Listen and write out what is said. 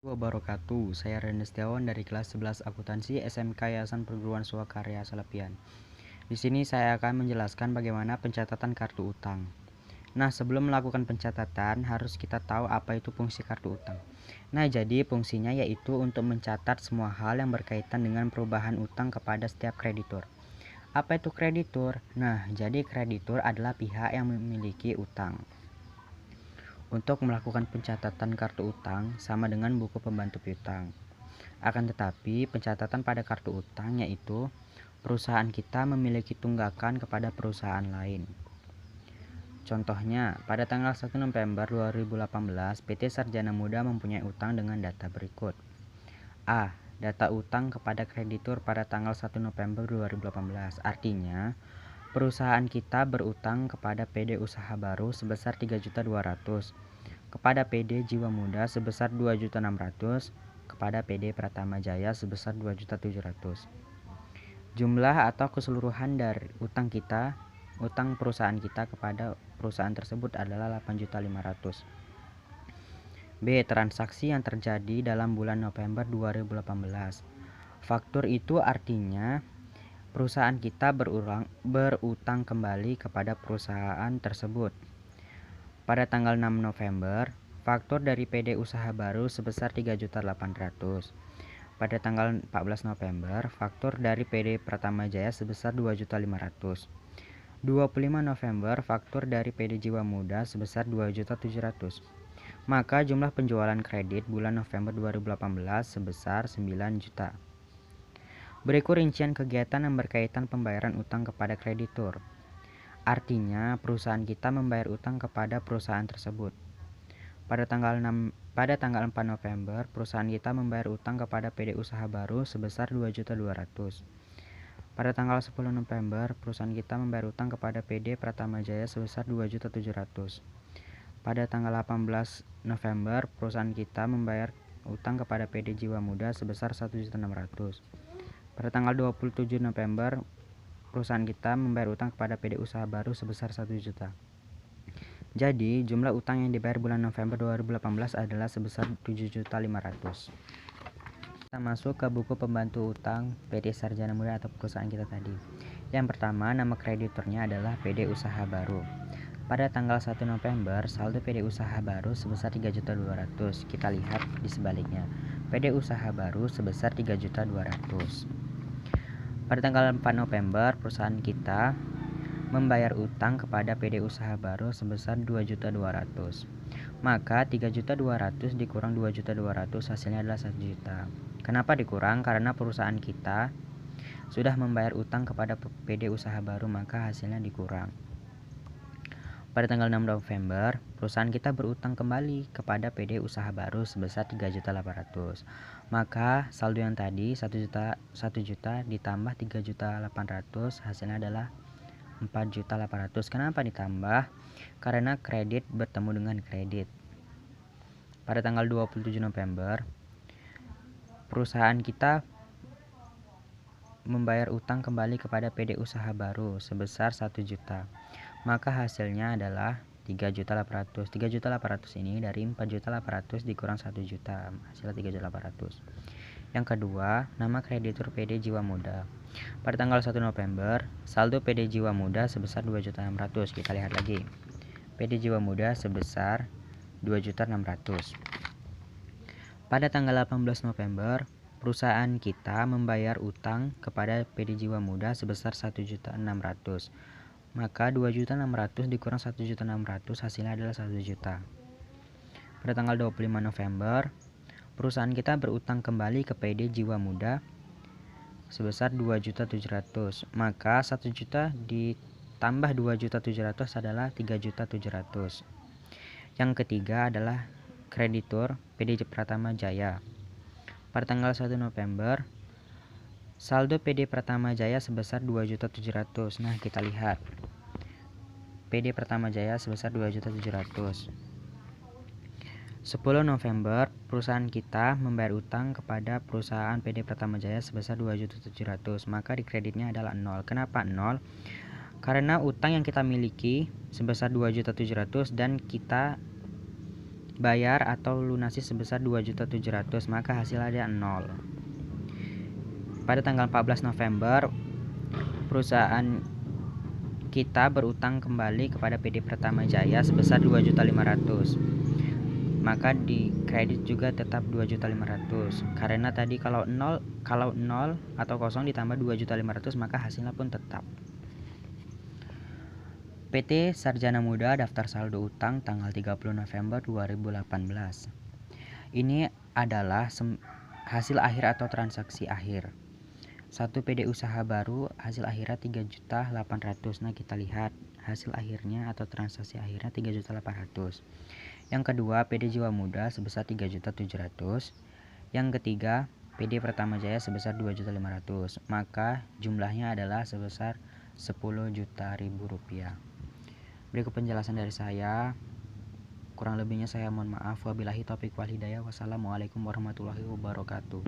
Wabarakatuh. Saya Rene Setiawan dari kelas 11 Akuntansi SMK Yayasan Perguruan Swakarya Selepian. Di sini saya akan menjelaskan bagaimana pencatatan kartu utang. Nah, sebelum melakukan pencatatan harus kita tahu apa itu fungsi kartu utang. Nah, jadi fungsinya yaitu untuk mencatat semua hal yang berkaitan dengan perubahan utang kepada setiap kreditur. Apa itu kreditur? Nah, jadi kreditur adalah pihak yang memiliki utang. Untuk melakukan pencatatan kartu utang sama dengan buku pembantu piutang. Akan tetapi, pencatatan pada kartu utang yaitu perusahaan kita memiliki tunggakan kepada perusahaan lain. Contohnya, pada tanggal 1 November 2018, PT Sarjana Muda mempunyai utang dengan data berikut. A. Data utang kepada kreditur pada tanggal 1 November 2018. Artinya, perusahaan kita berutang kepada PD Usaha Baru sebesar 3.200.000, kepada PD Jiwa Muda sebesar 2.600.000, kepada PD Pratama Jaya sebesar 2.700.000. Jumlah atau keseluruhan dari utang perusahaan kita kepada perusahaan tersebut adalah 8.500.000. B. Transaksi yang terjadi dalam bulan November 2018. Faktur itu artinya perusahaan kita berutang kembali kepada perusahaan tersebut. Pada tanggal 6 November, faktur dari PD Usaha Baru sebesar 3.800.000. Pada tanggal 14 November, faktur dari PD Pratama Jaya sebesar 2.500.000. 25 November, faktur dari PD Jiwa Muda sebesar 2.700.000. Maka jumlah penjualan kredit bulan November 2018 sebesar 9 juta. Berikut rincian kegiatan yang berkaitan pembayaran utang kepada kreditur. Artinya, perusahaan kita membayar utang kepada perusahaan tersebut. Pada tanggal 4 November, perusahaan kita membayar utang kepada PD Usaha Baru sebesar 2.200.000. Pada tanggal 10 November, perusahaan kita membayar utang kepada PD Pratama Jaya sebesar 2.700.000. Pada tanggal 18 November, perusahaan kita membayar utang kepada PD Jiwa Muda sebesar 1.600.000. Pada tanggal 27 November, perusahaan kita membayar utang kepada PD Usaha Baru sebesar 1 juta. Jadi, jumlah utang yang dibayar bulan November 2018 adalah sebesar 7.500.000. Kita masuk ke buku pembantu utang PT Sarjana Muda atau perusahaan kita tadi. Yang pertama, nama krediturnya adalah PD Usaha Baru. Pada tanggal 1 November, saldo PD Usaha Baru sebesar 3.200.000. Kita lihat di sebaliknya. PD Usaha Baru sebesar 3.200.000. Pada tanggal 4 November, perusahaan kita membayar utang kepada PD Usaha Baru sebesar 2.200.000. Maka 3.200.000 dikurang 2.200.000 hasilnya adalah 1 juta. Kenapa dikurang? Karena perusahaan kita sudah membayar utang kepada PD Usaha Baru, maka hasilnya dikurang. Pada tanggal 6 November, perusahaan kita berutang kembali kepada PD Usaha Baru sebesar 3.800.000. Maka saldo yang tadi 1 juta ditambah 3.800.000 hasilnya adalah 4.800.000. Kenapa ditambah? Karena kredit bertemu dengan kredit. Pada tanggal 27 November, perusahaan kita membayar utang kembali kepada PD Usaha Baru sebesar 1 juta. Maka hasilnya adalah 3.800.000. 3.800.000 ini dari 4.800.000 dikurang 1 juta, hasilnya 3.800.000. Yang kedua, nama kreditur PD Jiwa Muda. Pada tanggal 1 November, saldo PD Jiwa Muda sebesar 2.600.000. Kita lihat lagi. PD Jiwa Muda sebesar 2.600.000. Pada tanggal 18 November, perusahaan kita membayar utang kepada PD Jiwa Muda sebesar 1.600.000. Maka 2.600.000 dikurang 1.600.000 hasilnya adalah 1 juta. Pada tanggal 25 November, perusahaan kita berutang kembali ke PD Jiwa Muda sebesar 2.700.000. Maka 1 juta ditambah 2.700.000 adalah 3.700.000. Yang ketiga adalah kreditur PD Pratama Jaya. Pada tanggal 1 November, saldo PD Pratama Jaya sebesar 2.700.000. Nah, kita lihat. PD Pratama Jaya sebesar 2.700.000. 10 November, perusahaan kita membayar utang kepada perusahaan PD Pratama Jaya sebesar 2.700.000. Maka di kreditnya adalah 0. Kenapa 0? Karena utang yang kita miliki sebesar 2.700.000 dan kita bayar atau lunasi sebesar 2.700.000, maka hasil ada 0. Pada tanggal 14 November, perusahaan kita berutang kembali kepada PT Pratama Jaya sebesar 2.500.000, maka di kredit juga tetap 2.500.000, karena tadi kalau 0 atau kosong ditambah 2.500.000 maka hasilnya pun tetap. PT Sarjana Muda daftar saldo utang tanggal 30 November 2018. Ini adalah hasil akhir atau transaksi akhir. 1 PD usaha baru, hasil akhirnya 3.800.000. Nah, kita lihat hasil akhirnya atau transaksi akhirnya 3.800.000. Yang kedua, PD Jiwa Muda sebesar 3.700.000. Yang ketiga, PD Pratama Jaya sebesar 2.500.000. Maka jumlahnya adalah sebesar 10 juta rupiah. Berikut penjelasan dari saya. Kurang lebihnya saya mohon maaf. Wabillahi taufiq wal hidayah. Wassalamualaikum warahmatullahi wabarakatuh.